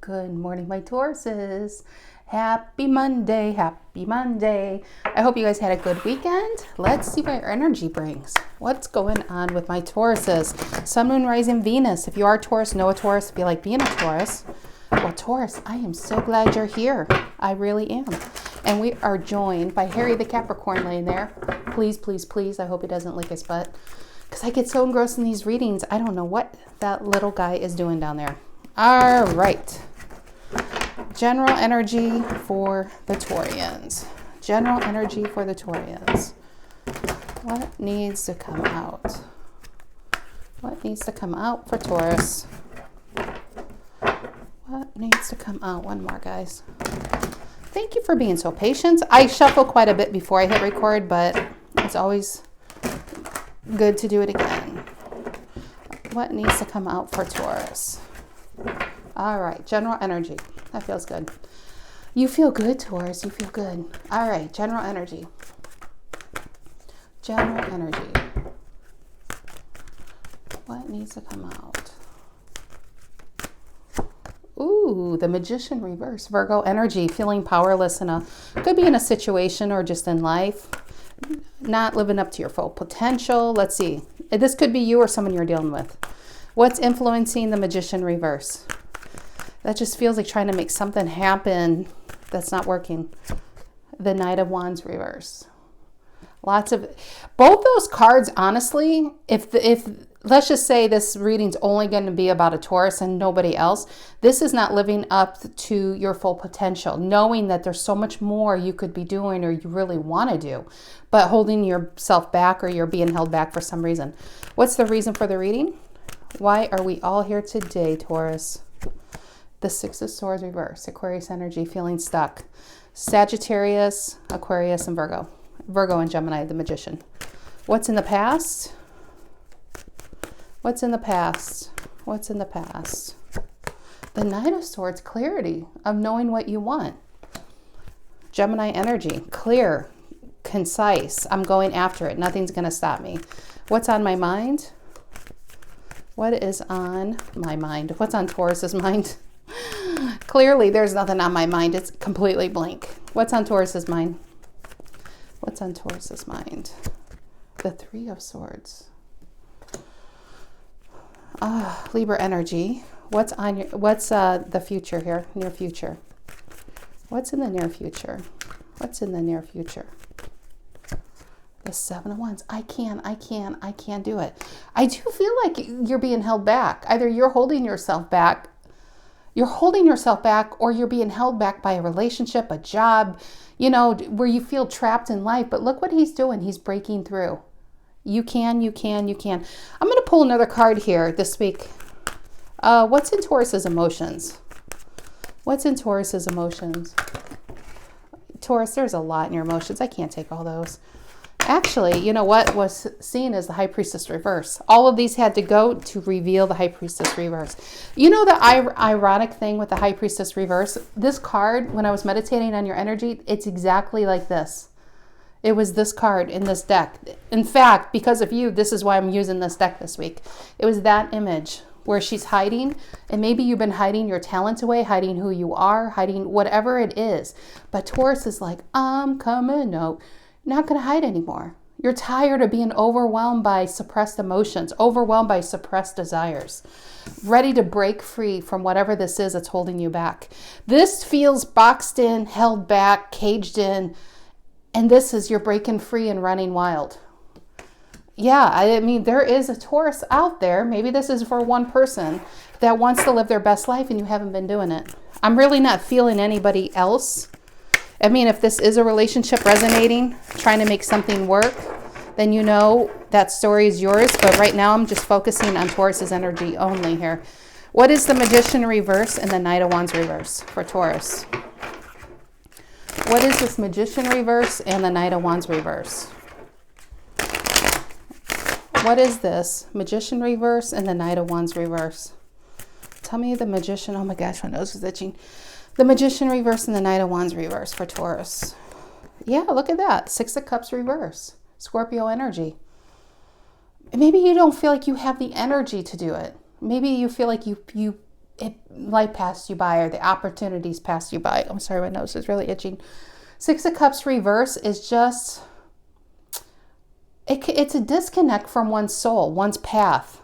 Good morning, my Tauruses. Happy Monday, happy Monday. I hope you guys had a good weekend. Let's see what your energy brings. What's going on with my Tauruses? Sun, Moon, Rising, Venus. If you are a Taurus, know a Taurus. If you like being a Taurus, well, Taurus, I am so glad you're here. I really am. And we are joined by Harry the Capricorn laying there. Please, please, please. I hope he doesn't lick his butt, because I get so engrossed in these readings. I don't know what that little guy is doing down there. All right. General energy for the Taurians. General energy for the Taurians. What needs to come out? What needs to come out for Taurus? What needs to come out? One more, guys. Thank you for being so patient. I shuffle quite a bit before I hit record, but it's always good to do it again. What needs to come out for Taurus? All right, general energy. That feels good. You feel good, Taurus. You feel good. All right, general energy. General energy. What needs to come out? Ooh, the Magician reverse. Virgo energy, feeling powerless could be in a situation or just in life. Not living up to your full potential. Let's see. This could be you or someone you're dealing with. What's influencing the Magician reverse? That just feels like trying to make something happen that's not working. The Knight of Wands reverse. Lots of both those cards, honestly, if let's just say this reading's only going to be about a Taurus and nobody else, this is not living up to your full potential, knowing that there's so much more you could be doing or you really want to do, but holding yourself back or you're being held back for some reason. What's the reason for the reading? Why are we all here today, Taurus? The Six of Swords reverse. Aquarius energy, feeling stuck. Sagittarius, Aquarius, and Virgo. Virgo and Gemini, the Magician. What's in the past? What's in the past? What's in the past? The Knight of Swords, clarity of knowing what you want. Gemini energy, clear, concise. I'm going after it. Nothing's going to stop me. What's on my mind? What is on my mind? What's on Taurus's mind? Clearly, there's nothing on my mind. It's completely blank. What's on Taurus's mind? What's on Taurus's mind? The Three of Swords. Libra energy. What's the future here? Near future. What's in the near future? What's in the near future? The Seven of Wands. I can't do it. I do feel like you're being held back. Either you're holding yourself back, or you're being held back by a relationship, a job, where you feel trapped in life. But look what he's doing. He's breaking through. You can. I'm going to pull another card here this week. What's in Taurus's emotions? What's in Taurus's emotions? Taurus, there's a lot in your emotions. I can't take all those. Actually, you know what was seen as the High Priestess reverse? All of these had to go to reveal the High Priestess reverse. You know the ironic thing with the High Priestess reverse? This card, when I was meditating on your energy, it's exactly like this. It was this card in this deck. In fact, because of you, this is why I'm using this deck this week. It was that image where she's hiding, and maybe you've been hiding your talents away, hiding who you are, hiding whatever it is. But Taurus is like, I'm coming out. Not going to hide anymore. You're tired of being overwhelmed by suppressed emotions, overwhelmed by suppressed desires, ready to break free from whatever this is that's holding you back. This feels boxed in, held back, caged in, and this is you're breaking free and running wild. Yeah, I mean, there is a Taurus out there. Maybe this is for one person that wants to live their best life and you haven't been doing it. I'm really not feeling anybody else. I mean, if this is a relationship resonating, trying to make something work, then you know that story is yours. But right now, I'm just focusing on Taurus's energy only here. What is the Magician reverse and the Knight of Wands reverse for Taurus? What is this Magician reverse and the Knight of Wands reverse? What is this Magician reverse and the Knight of Wands reverse? Tell me the Magician. Oh my gosh, my nose is itching. The Magician reverse and the Knight of Wands reverse for Taurus. Yeah, look at that. Six of Cups reverse. Scorpio energy. Maybe you don't feel like you have the energy to do it. Maybe you feel like life passed you by, or the opportunities passed you by. I'm sorry, my nose is really itching. Six of Cups reverse is just, it's a disconnect from one's soul, one's path.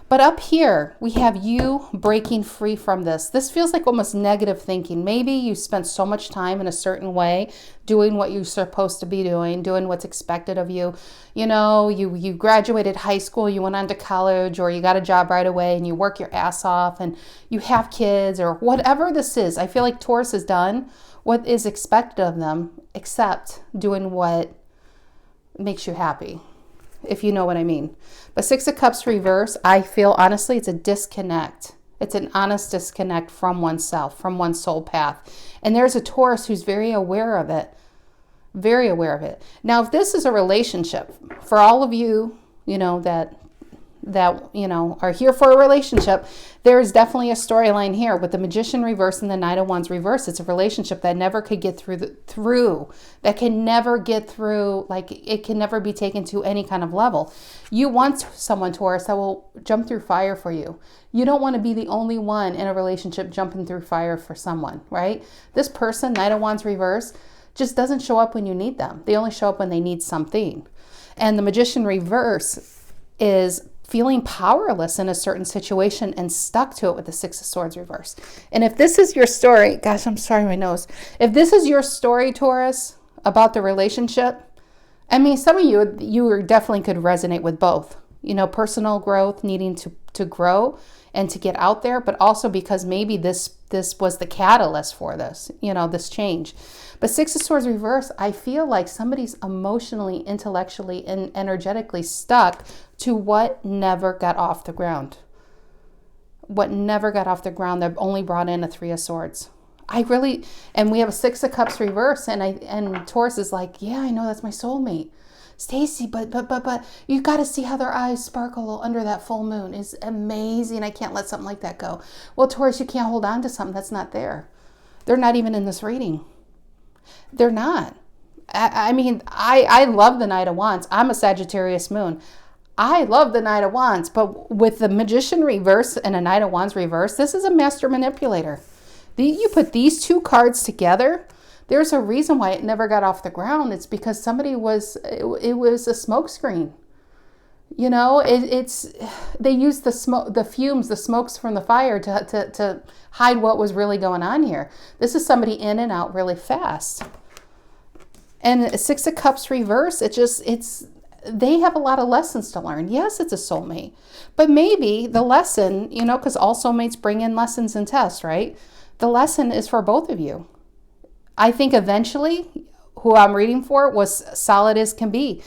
But up here, we have you breaking free from this. This feels like almost negative thinking. Maybe you spent so much time in a certain way, doing what you're supposed to be doing what's expected of you. You know, you graduated high school, you went on to college, or you got a job right away and you work your ass off and you have kids, or whatever this is. I feel like Taurus has done what is expected of them, except doing what makes you happy, if you know what I mean. But Six of Cups reverse, I feel honestly it's a disconnect. It's an honest disconnect from oneself, from one's soul path. And there's a Taurus who's very aware of it. Very aware of it. Now, if this is a relationship, for all of you, you know, that you know are here for a relationship, there is definitely a storyline here with the Magician reverse and the Knight of Wands reverse. It's a relationship that never could get that can never get through, like it can never be taken to any kind of level. You want someone, Taurus, that will jump through fire for you. You don't want to be the only one in a relationship jumping through fire for someone, right? This person, Knight of Wands reverse, just doesn't show up when you need them. They only show up when they need something. And the Magician reverse is feeling powerless in a certain situation and stuck to it with the Six of Swords reverse. And if this is your story, gosh, I'm sorry, my nose. If this is your story, Taurus, about the relationship, I mean, some of you definitely could resonate with both. You know, personal growth, needing to grow and to get out there, but also because maybe this was the catalyst for this, you know, this change. But Six of Swords reverse, I feel like somebody's emotionally, intellectually, and energetically stuck to what never got off the ground. What never got off the ground that only brought in a Three of Swords. And we have a Six of Cups reverse, and Taurus is like, yeah, I know, that's my soulmate. Stacy, but you got to see how their eyes sparkle under that full moon. It's amazing. I can't let something like that go. Well, Taurus, you can't hold on to something that's not there. They're not even in this reading. They're not. I mean, I love the Knight of Wands. I'm a Sagittarius moon. I love the Knight of Wands, but with the Magician reverse and a Knight of Wands reverse, this is a master manipulator. You put these two cards together, there's a reason why it never got off the ground. It's because it was a smoke screen. You know, they used the smoke, the fumes, the smokes from the fire to hide what was really going on here. This is somebody in and out really fast. And Six of Cups reverse, they have a lot of lessons to learn. Yes, it's a soulmate, but maybe the lesson, you know, because all soulmates bring in lessons and tests, right? The lesson is for both of you. I think eventually who I'm reading for was solid as can be.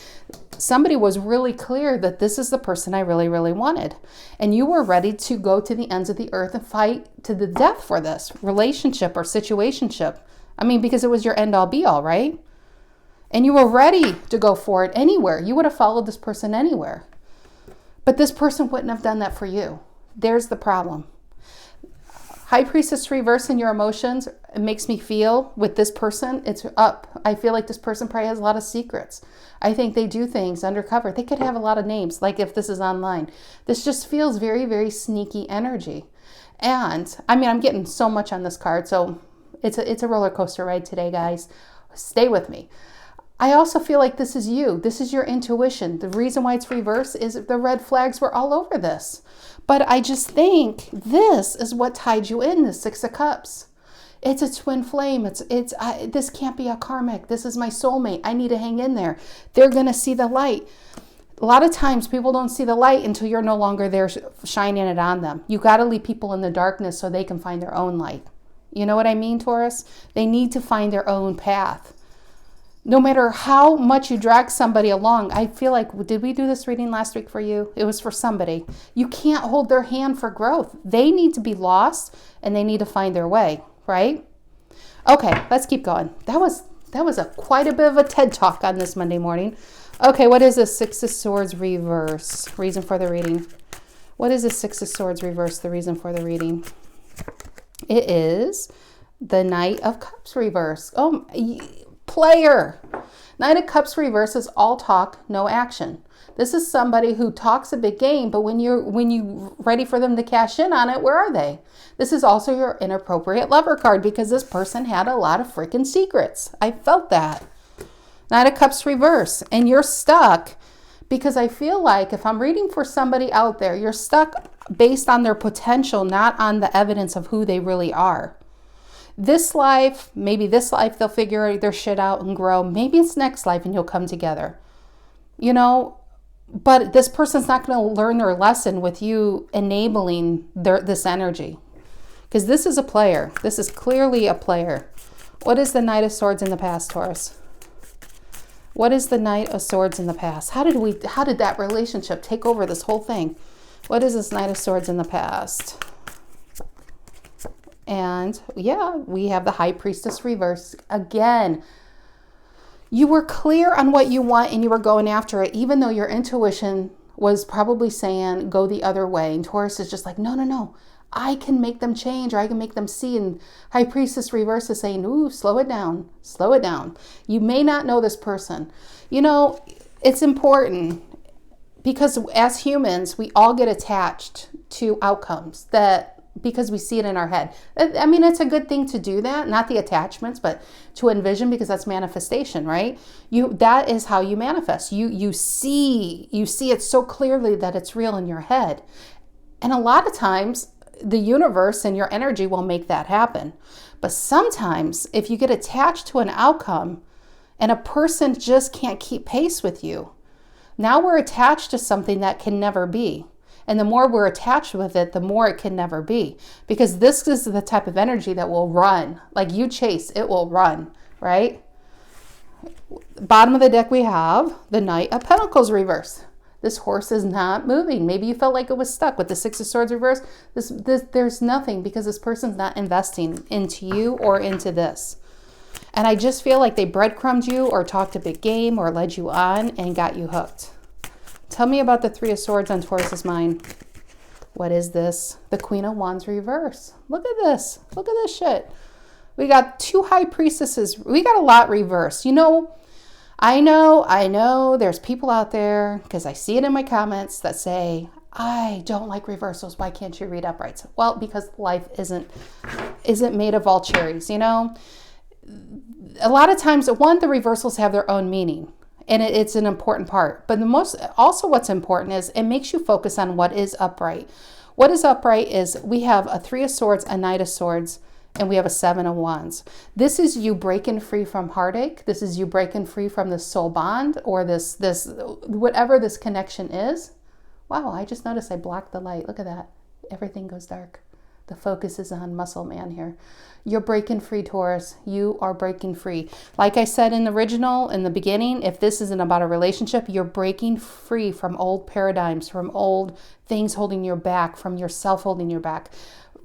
Somebody was really clear that this is the person I really, really wanted. And you were ready to go to the ends of the earth and fight to the death for this relationship or situationship. I mean, because it was your end all be all, right? And you were ready to go for it anywhere. You would have followed this person anywhere. But this person wouldn't have done that for you. There's the problem. High Priestess reverse in your emotions, it makes me feel with this person, it's up. I feel like this person probably has a lot of secrets. I think they do things undercover. They could have a lot of names, like if this is online. This just feels very, very sneaky energy. And I mean, I'm getting so much on this card, so it's a roller coaster ride today, guys. Stay with me. I also feel like this is you. This is your intuition. The reason why it's reverse is the red flags were all over this. But I just think this is what tied you in, the Six of Cups. It's a twin flame. This can't be a karmic. This is my soulmate. I need to hang in there. They're going to see the light. A lot of times people don't see the light until you're no longer there shining it on them. You got to leave people in the darkness so they can find their own light. You know what I mean, Taurus? They need to find their own path. No matter how much you drag somebody along, I feel like, did we do this reading last week for you? It was for somebody. You can't hold their hand for growth. They need to be lost and they need to find their way, right? Okay, let's keep going. That was quite a bit of a TED Talk on this Monday morning. Okay, what is this Six of Swords reverse? Reason for the reading. What is the Six of Swords reverse? The reason for the reading. It is the Knight of Cups reverse. Oh, player. Knight of Cups reverse is all talk, no action. This is somebody who talks a big game, but when you ready for them to cash in on it, where are they? This is also your inappropriate lover card because this person had a lot of freaking secrets. I felt that. Knight of Cups reverse. And you're stuck because I feel like if I'm reading for somebody out there, you're stuck based on their potential, not on the evidence of who they really are. This life, maybe this life, they'll figure their shit out and grow. Maybe it's next life and you'll come together. You know, but this person's not going to learn their lesson with you enabling this energy. Because this is a player. This is clearly a player. What is the Knight of Swords in the past, Taurus? What is the Knight of Swords in the past? How did that relationship take over this whole thing? What is this Knight of Swords in the past? And yeah, we have the High Priestess reverse again. You were clear on what you want and you were going after it, even though your intuition was probably saying go the other way. And Taurus is just like, no, no, no. I can make them change, or I can make them see. And High Priestess reverse is saying, ooh, slow it down. Slow it down. You may not know this person. You know, it's important because as humans, we all get attached to outcomes because we see it in our head. I mean, it's a good thing to do that, not the attachments, but to envision, because that's manifestation, right? That is how you manifest. You see it so clearly that it's real in your head. And a lot of times the universe and your energy will make that happen. But sometimes if you get attached to an outcome and a person just can't keep pace with you, now we're attached to something that can never be. And the more we're attached with it, the more it can never be. Because this is the type of energy that will run. Like you chase, it will run, right? Bottom of the deck we have the Knight of Pentacles reverse. This horse is not moving. Maybe you felt like it was stuck with the Six of Swords reverse. There's nothing because this person's not investing into you or into this. And I just feel like they breadcrumbed you or talked a big game or led you on and got you hooked. Tell me about the Three of Swords on Taurus's mind. What is this? The Queen of Wands reverse. Look at this. Look at this shit. We got two High Priestesses. We got a lot reversed. You know, I know there's people out there, because I see it in my comments, that say, I don't like reversals. Why can't you read uprights? Well, because life isn't made of all cherries, you know? A lot of times, the reversals have their own meaning. And it's an important part. But what's important is it makes you focus on what is upright. What is upright is we have a Three of Swords, a Knight of Swords, and we have a Seven of Wands. This is you breaking free from heartache. This is you breaking free from this soul bond or this whatever this connection is. Wow, I just noticed I blocked the light. Look at that. Everything goes dark. The focus is on Muscle Man here. You're breaking free, Taurus. You are breaking free. Like I said in the beginning, if this isn't about a relationship, you're breaking free from old paradigms, from old things holding you back, from yourself holding you back,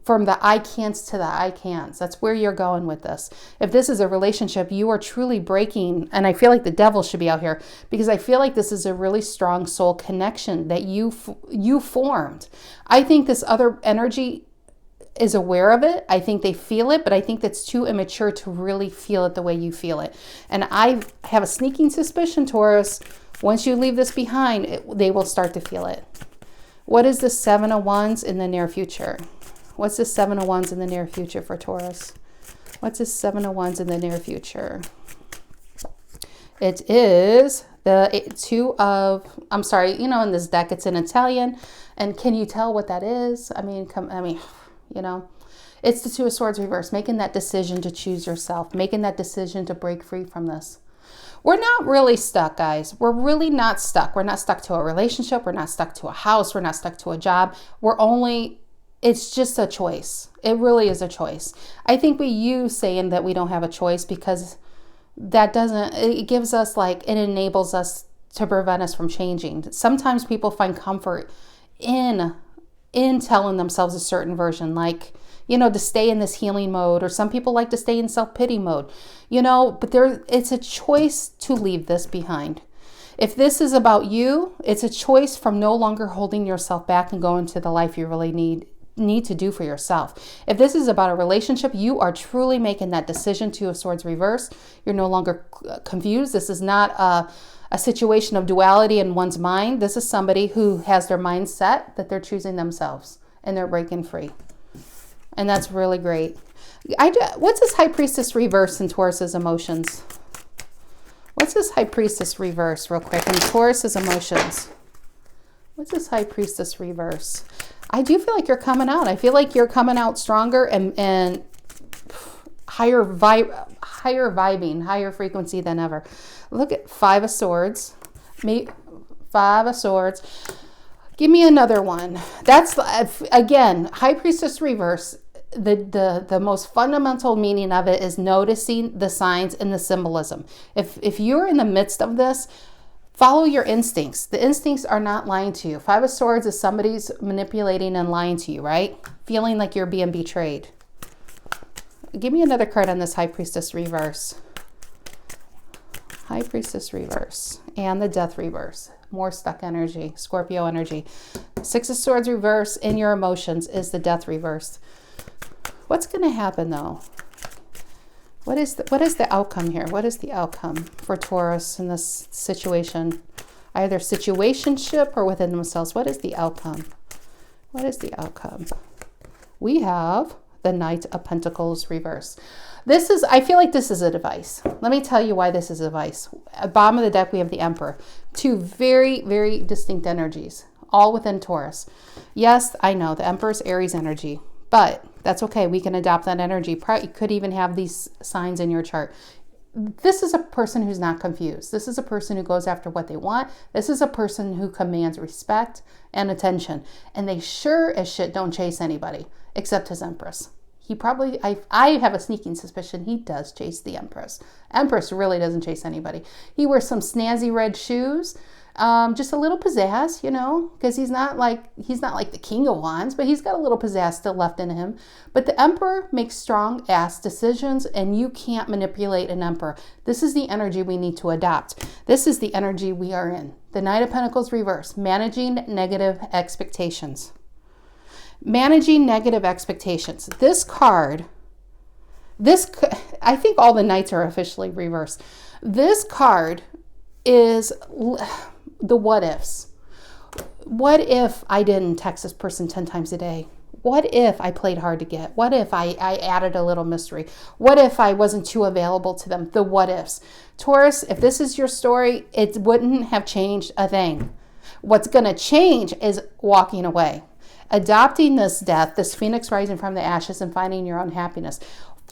from the I can'ts to the I can'ts. That's where you're going with this. If this is a relationship, you are truly breaking, and I feel like the devil should be out here, because I feel like this is a really strong soul connection that you formed. I think this other energy is aware of it. I think they feel it, but I think that's too immature to really feel it the way you feel it. And I have a sneaking suspicion, Taurus, once you leave this behind, they will start to feel it. What is the Seven of Wands in the near future? What's the Seven of Wands in the near future for Taurus? What's the Seven of Wands in the near future? It is the in this deck, it's in Italian. And can you tell what that is? You know, it's the Two of Swords reverse, making that decision to choose yourself, making that decision to break free from this. We're not really stuck, guys. We're really not stuck. We're not stuck to a relationship. We're not stuck to a house. We're not stuck to a job. It's just a choice. It really is a choice. I think we use saying that we don't have a choice because it gives us it enables us to prevent us from changing. Sometimes people find comfort in telling themselves a certain version, to stay in this healing mode, or some people like to stay in self-pity mode, but it's a choice to leave this behind. If this is about you, it's a choice from no longer holding yourself back and going to the life you really need need to do for yourself. If this is about a relationship, you are truly making that decision. Two of Swords reverse. You're no longer confused. This is not a situation of duality in one's mind. This is somebody who has their mind set that they're choosing themselves and they're breaking free. And that's really great. What's this High Priestess reverse in Taurus's emotions? What's this High Priestess reverse real quick in Taurus's emotions? What's this High Priestess reverse? I do feel like you're coming out. I feel like you're coming out stronger and higher vibing, higher frequency than ever. Look at Five of Swords. Five of Swords. Give me another one. That's, again, High Priestess reverse. The most fundamental meaning of it is noticing the signs and the symbolism. If you're in the midst of this, follow your instincts. The instincts are not lying to you. Five of Swords is somebody's manipulating and lying to you, right? Feeling like you're being betrayed. Give me another card on this High Priestess reverse. High Priestess reverse and the Death reverse. More stuck energy, Scorpio energy. Six of Swords reverse in your emotions is the Death reverse. What's going to happen though? What is the outcome here? What is the outcome for Taurus in this situation? Either situationship or within themselves. What is the outcome? What is the outcome? We have the Knight of Pentacles reverse. I feel like this is a device. Let me tell you why this is a device. At bottom of the deck, we have the Emperor. Two very, very distinct energies, all within Taurus. Yes, I know the Emperor's Aries energy, but that's okay. We can adopt that energy. You could even have these signs in your chart. This is a person who's not confused. This is a person who goes after what they want. This is a person who commands respect and attention. And they sure as shit don't chase anybody except his Empress. He probably, I have a sneaking suspicion he does chase the Empress. Empress really doesn't chase anybody. He wears some snazzy red shoes. Just a little pizzazz, you know, because he's not like the King of Wands, but he's got a little pizzazz still left in him. But the Emperor makes strong ass decisions, and you can't manipulate an Emperor. This is the energy we need to adopt. This is the energy we are in. The Knight of Pentacles reverse, managing negative expectations. Managing negative expectations. This card, I think all the Knights are officially reversed. This card is the what ifs. What if I didn't text this person 10 times a day? What if I played hard to get? What if I added a little mystery? What if I wasn't too available to them? The what ifs. Taurus, if this is your story, it wouldn't have changed a thing. What's going to change is walking away. Adopting this death, this phoenix rising from the ashes and finding your own happiness.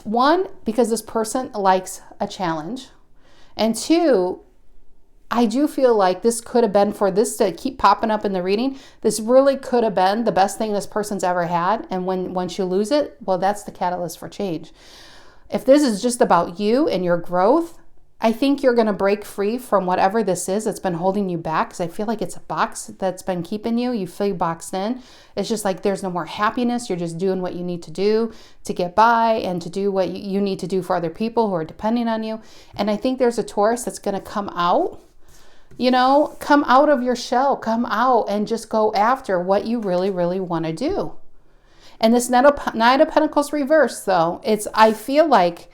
One, because this person likes a challenge. And two, I do feel like this could have been, for this to keep popping up in the reading, this really could have been the best thing this person's ever had. And once you lose it, well, that's the catalyst for change. If this is just about you and your growth, I think you're going to break free from whatever this is that's been holding you back, because I feel like it's a box that's been keeping you. You feel boxed in. It's just like there's no more happiness. You're just doing what you need to do to get by and to do what you need to do for other people who are depending on you. And I think there's a Taurus that's going to come out, you know, come out of your shell, come out and just go after what you really, really want to do. And this Knight of Pentacles reverse, though, I feel like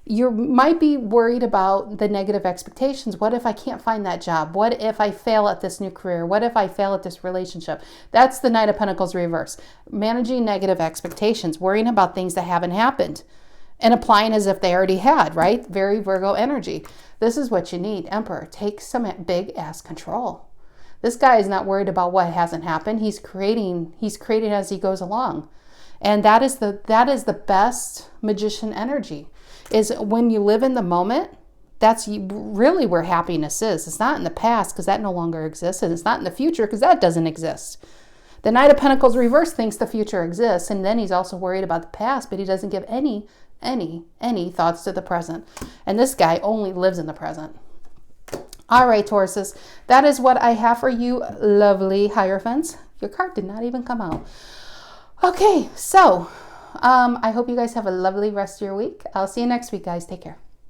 you might be worried about the negative expectations. What if I can't find that job? What if I fail at this new career? What if I fail at this relationship? That's the Knight of Pentacles reverse. Managing negative expectations, worrying about things that haven't happened and applying as if they already had, right? Very Virgo energy. This is what you need. Emperor, take some big ass control. This guy is not worried about what hasn't happened. He's creating as he goes along. And that is the best magician energy. Is when you live in the moment, that's really where happiness is. It's not in the past, because that no longer exists, and it's not in the future, because that doesn't exist. The Knight of Pentacles reverse thinks the future exists, and then he's also worried about the past, but he doesn't give any thoughts to the present. And this guy only lives in the present. All right, Tauruses, that is what I have for you, lovely Hierophants. Your card did not even come out. Okay, so I hope you guys have a lovely rest of your week. I'll see you next week, guys. Take care.